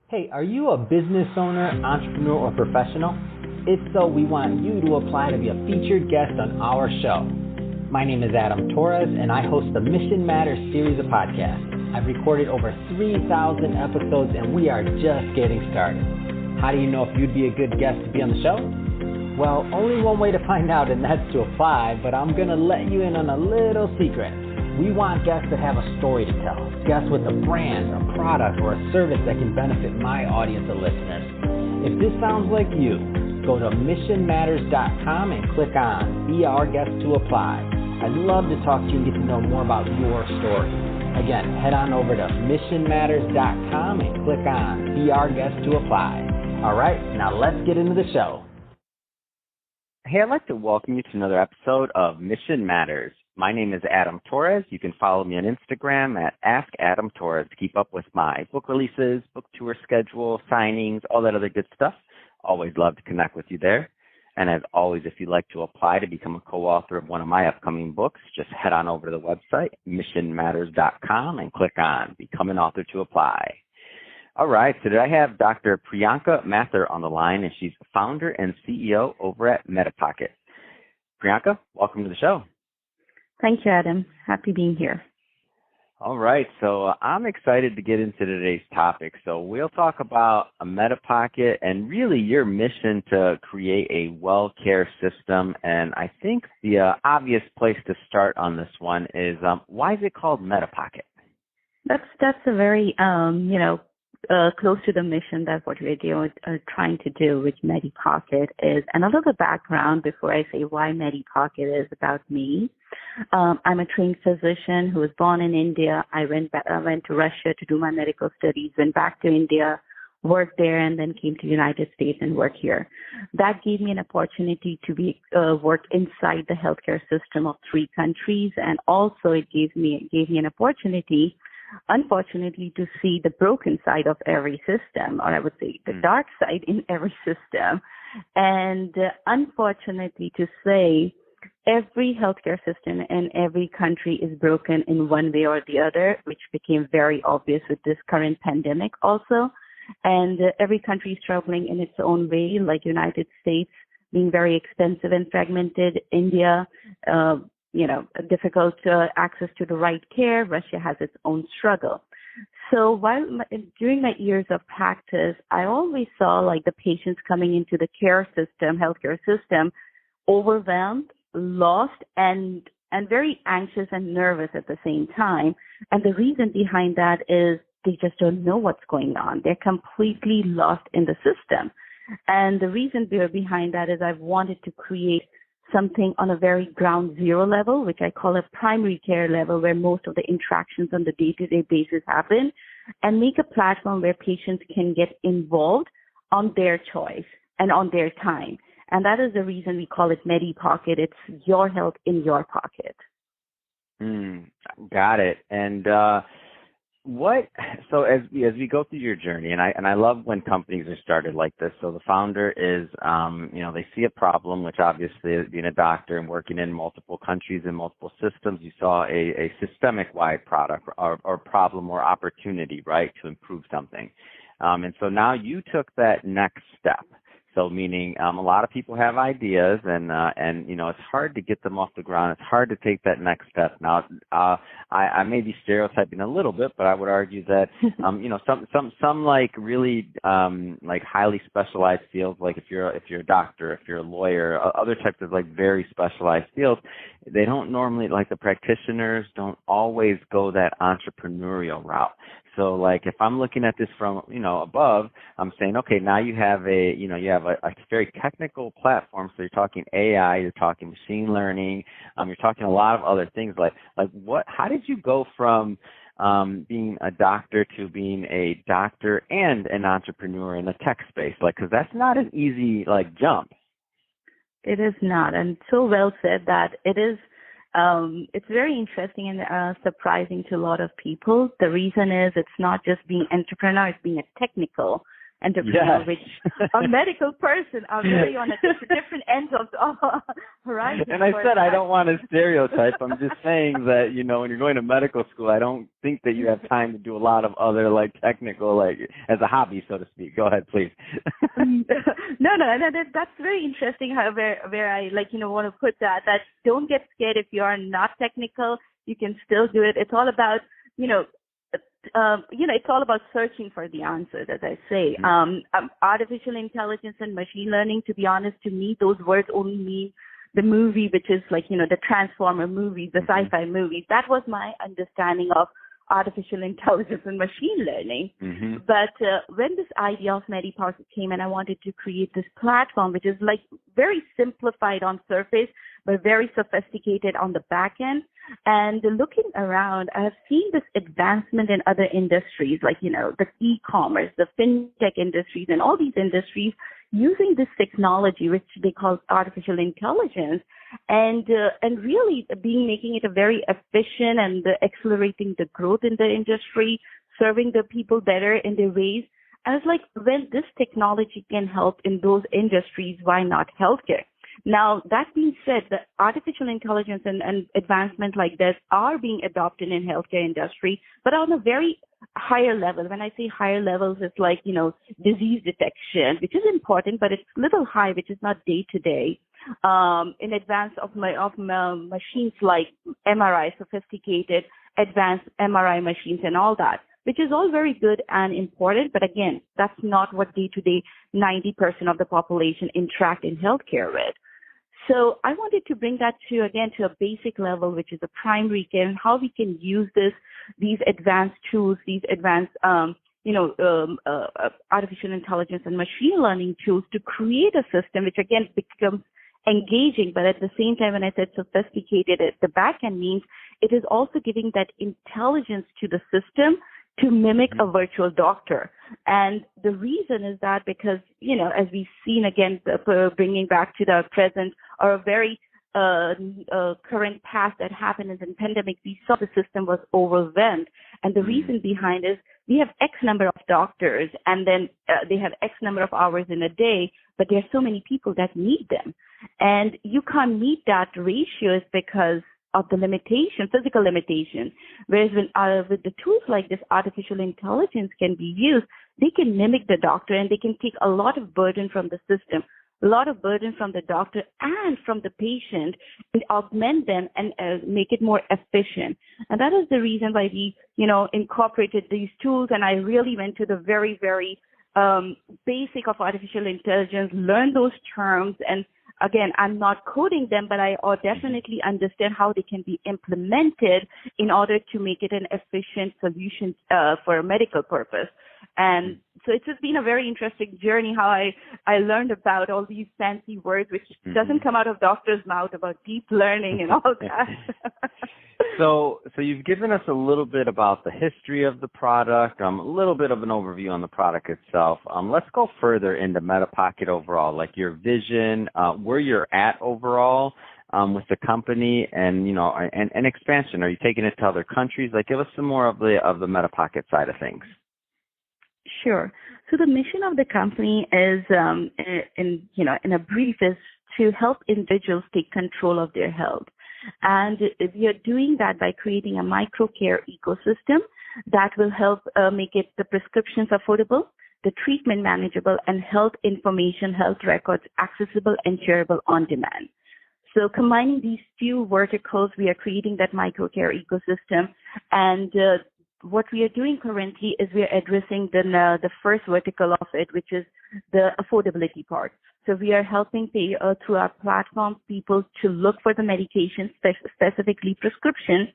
Hey, are you a business owner, entrepreneur, or professional? If so, we want you to apply to be a featured guest on our show. My name is Adam Torres, and I host the Mission Matters series of podcasts. I've recorded over 3,000 episodes, and we are just getting started. How do you know if you'd be a good guest to be on the show? Well, only one way to find out, and that's to apply, but I'm going to let you in on a little secret. We want guests that have a story to tell, guests with a brand, a product, or a service that can benefit my audience of listeners. If this sounds like you, go to missionmatters.com and click on Be Our Guest to apply. I'd love to talk to you and get to know more about your story. Again, head on over to missionmatters.com and click on Be Our Guest to apply. All right, now let's get into the show. Hey, I'd like to welcome you to another episode of Mission Matters. My name is Adam Torres. You can follow me on Instagram at AskAdamTorres to keep up with my book releases, book tour schedule, signings, all that other good stuff. Always love to connect with you there. And as always, if you'd like to apply to become a co-author of one of my upcoming books, just head on over to the website, missionmatters.com, and click on Become an Author to apply. All right, so today I have Dr. Priyanka Mathur on the line, and she's founder and CEO over at MediPocket. Priyanka, welcome to the show. Thank you, Adam. Happy being here. All right, so I'm excited to get into today's topic. So we'll talk about a MediPocket and really your mission to create a well-care system. And I think the obvious place to start on this one is why is it called MediPocket? That's a very close to the mission that what we're trying to do with MediPocket is, and a little background before I say why MediPocket is about me. I'm a trained physician who was born in India. I went to Russia to do my medical studies, went back to India, worked there, and then came to the United States and work here. That gave me an opportunity to work inside the healthcare system of 3 countries, and also it gave me an opportunity, unfortunately, to see the broken side of every system, or I would say the dark side in every system. And unfortunately to say, every healthcare system in every country is broken in one way or the other, which became very obvious with this current pandemic also. And every country is struggling in its own way, like United States being very expensive and fragmented, India, difficult access to the right care. Russia has its own struggle. So during my years of practice, I always saw like the patients coming into the healthcare system, overwhelmed, lost, and very anxious and nervous at the same time. And the reason behind that is they just don't know what's going on. They're completely lost in the system. And the reason behind that is I've wanted to create something on a very ground zero level, which I call a primary care level, where most of the interactions on the day-to-day basis happen, and make a platform where patients can get involved on their choice and on their time. And that is the reason we call it MediPocket. It's your health in your pocket. Got it. And so as we go through your journey, and I love when companies are started like this. So the founder is, they see a problem, which obviously being a doctor and working in multiple countries and multiple systems, you saw a systemic-wide product or problem or opportunity, right, to improve something. And so now you took that next step. So meaning a lot of people have ideas and it's hard to get them off the ground. It's hard to take that next step. Now, I may be stereotyping a little bit, but I would argue that, some like really like highly specialized fields, like if you're a doctor, if you're a lawyer, other types of like very specialized fields, they don't normally, like the practitioners don't always go that entrepreneurial route. So like if I'm looking at this from, above, I'm saying, okay, now you have a very technical platform. So you're talking AI, you're talking machine learning, you're talking a lot of other things how did you go from being a doctor to being a doctor and an entrepreneur in the tech space? Cause that's not an easy jump. It is not. And so well said that it is. It's very interesting and surprising to a lot of people. The reason is it's not just being entrepreneur, it's being a technical entrepreneur, Yes. which a medical person are very on a different ends of the horizon. And I said I don't want to stereotype. I'm just saying that, when you're going to medical school, I don't think that you have time to do a lot of other technical, as a hobby, so to speak. Go ahead, please. No, that's very interesting. Where I want to put that don't get scared if you are not technical. You can still do it. It's all about it's all about searching for the answers, as I say. Artificial intelligence and machine learning, to be honest, to me, those words only mean the movie, which is the Transformer movies, the sci-fi movies. That was my understanding of artificial intelligence and machine learning. But when this idea of MediPocket came, and I wanted to create this platform, which is very simplified on surface, but very sophisticated on the back end. And looking around, I have seen this advancement in other industries, the e-commerce, the fintech industries, and all these industries using this technology, which they call artificial intelligence, and really making it a very efficient and accelerating the growth in the industry, serving the people better in their ways. I was like, when this technology can help in those industries, why not healthcare? Now, that being said, the artificial intelligence and advancement like this are being adopted in healthcare industry, but on a very higher level. When I say higher levels, it's disease detection, which is important, but it's a little high, which is not day to day. In advance of machines like MRI, sophisticated advanced MRI machines and all that, which is all very good and important. But again, that's not what day to day 90% of the population interact in healthcare with. So I wanted to bring that to a basic level, which is a primary care, and how we can use these advanced tools, these advanced, artificial intelligence and machine learning tools to create a system which again becomes engaging, but at the same time, when I said sophisticated, at the back end means it is also giving that intelligence to the system to mimic a virtual doctor. And the reason is that because, as we've seen again, bringing back to the present or a very current past that happened in the pandemic, we saw the system was overwhelmed. And the reason behind is we have X number of doctors, and then they have X number of hours in a day, but there are so many people that need them. And you can't meet that ratio because of the physical limitation. Whereas with the tools like this, artificial intelligence can be used, they can mimic the doctor and they can take a lot of burden from the system, a lot of burden from the doctor and from the patient, and augment them and make it more efficient. And that is the reason why we, incorporated these tools. And I really went to the very, very basic of artificial intelligence, learn those terms. And again, I'm not coding them, but I definitely understand how they can be implemented in order to make it an efficient solution for a medical purpose. And so it's just been a very interesting journey how I learned about all these fancy words, which doesn't come out of doctors' mouth, about deep learning and all that. So you've given us a little bit about the history of the product, a little bit of an overview on the product itself. Let's go further into MediPocket overall, like your vision, where you're at overall with the company, and and expansion. Are you taking it to other countries? Give us some more of the MediPocket side of things. Sure. So the mission of the company is, in a brief, is to help individuals take control of their health. And we are doing that by creating a microcare ecosystem that will help make the prescriptions affordable, the treatment manageable, and health information, health records accessible and shareable on demand. So combining these two verticals, we are creating that microcare ecosystem. And what we are doing currently is we are addressing the first vertical of it, which is the affordability part. So we are helping through our platform people to look for the medication, specifically prescription,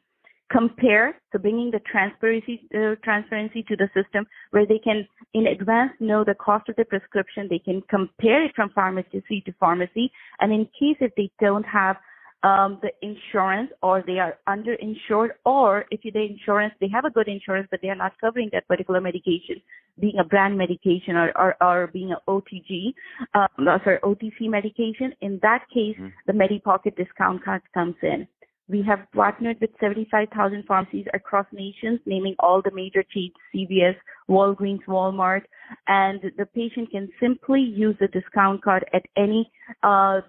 compare, so bringing the transparency to the system where they can in advance know the cost of the prescription. They can compare it from pharmacy to pharmacy. And in case if they don't have the insurance, or they are underinsured, or if the insurance, they have a good insurance, but they are not covering that particular medication, being a brand medication or being an OTC medication, in that case, the MediPocket discount card comes in. We have partnered with 75,000 pharmacies across nations, naming all the major chains, CVS, Walgreens, Walmart, and the patient can simply use the discount card at any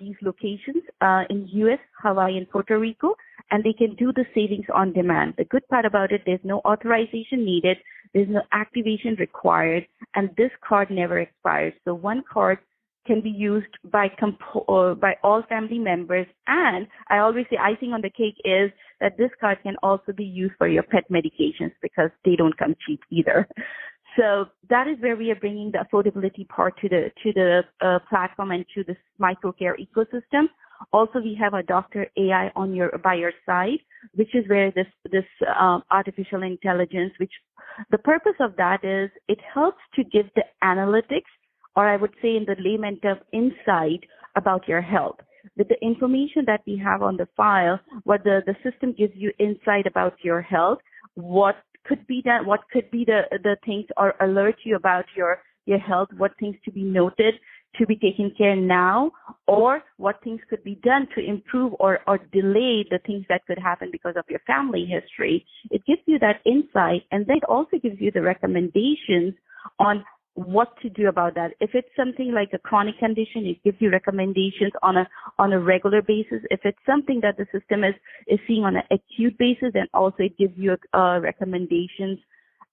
these locations in US, Hawaii, and Puerto Rico, and they can do the savings on demand. The good part about it, there's no authorization needed, there's no activation required, and this card never expires. So one card can be used by all family members. And I always say icing on the cake is that this card can also be used for your pet medications because they don't come cheap either. So that is where we are bringing the affordability part to the platform and to this microcare ecosystem. Also, we have a doctor AI by your side, which is where this artificial intelligence, which the purpose of that is it helps to give the analytics, or I would say in the layman term, insight about your health. With the information that we have on the file, what the system gives you insight about your health, what could be done, what could be the things or alert you about your health, what things to be noted, to be taken care now, or what things could be done to improve or delay the things that could happen because of your family history. It gives you that insight, and then it also gives you the recommendations on what to do about that. If it's something like a chronic condition, it gives you recommendations on a regular basis. If it's something that the system is seeing on an acute basis, then also it gives you recommendations.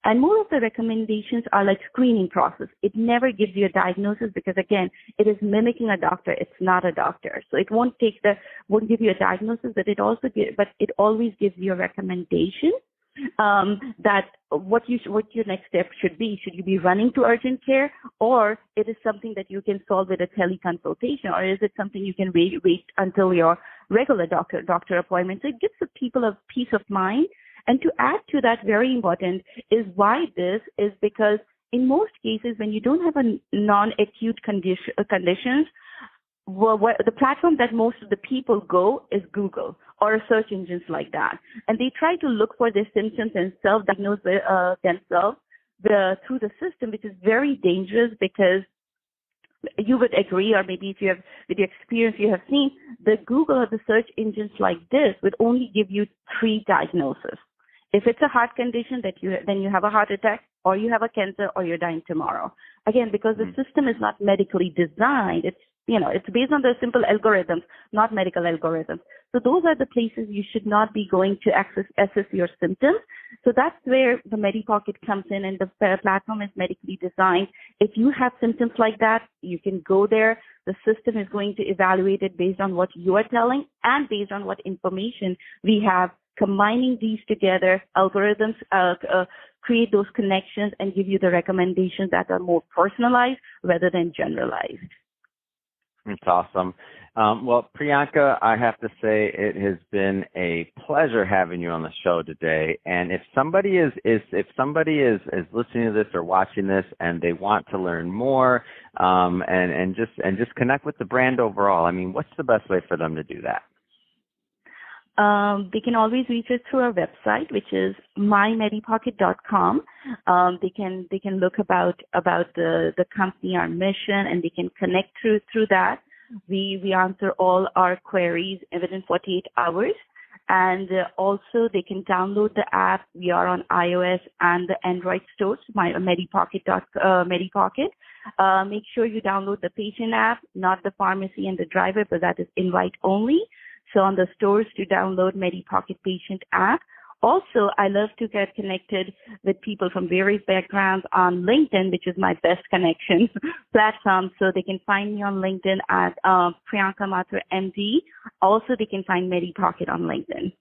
And more of the recommendations are like screening process. It never gives you a diagnosis because again, it is mimicking a doctor. It's not a doctor. So it won't give you a diagnosis, but it always gives you a recommendation. That what your next step should be. Should you be running to urgent care, or it is something that you can solve with a teleconsultation, or is it something you can wait until your regular doctor appointment? So it gives the people a peace of mind. And to add to that, very important is why this is because in most cases when you don't have a non-acute conditions, the platform that most of the people go is Google or search engines like that. And they try to look for their symptoms and self-diagnose themselves through the system, which is very dangerous because you would agree, or maybe if you have, with your experience, you have seen the Google or the search engines like this would only give you 3 diagnoses. If it's a heart condition, then you have a heart attack, or you have a cancer, or you're dying tomorrow. Again, because the system is not medically designed, it's based on the simple algorithms, not medical algorithms. So those are the places you should not be going to assess your symptoms. So that's where the MediPocket comes in, and the platform is medically designed. If you have symptoms like that, you can go there. The system is going to evaluate it based on what you are telling and based on what information we have. Combining these together, algorithms create those connections and give you the recommendations that are more personalized rather than generalized. That's awesome. Well, Priyanka, I have to say it has been a pleasure having you on the show today. And if somebody is listening to this or watching this and they want to learn more and just connect with the brand overall, I mean, what's the best way for them to do that? They can always reach us through our website, which is mymedipocket.com. They can look about the company, our mission, and they can connect through that. We answer all our queries within 48 hours. And also they can download the app. We are on iOS and the Android stores, MediPocket. Make sure you download the patient app, not the pharmacy and the driver, but that is invite only. So on the stores to download MediPocket patient app. Also, I love to get connected with people from various backgrounds on LinkedIn, which is my best connection platform. So they can find me on LinkedIn at Priyanka Mathur MD. Also, they can find MediPocket on LinkedIn.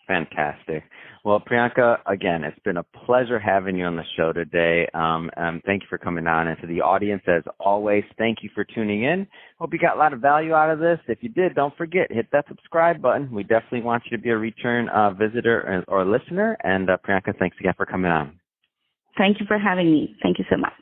Fantastic. Well, Priyanka, again, it's been a pleasure having you on the show today. Thank you for coming on. And to the audience, as always, thank you for tuning in. Hope you got a lot of value out of this. If you did, don't forget, hit that subscribe button. We definitely want you to be a return visitor or listener. And Priyanka, thanks again for coming on. Thank you for having me. Thank you so much.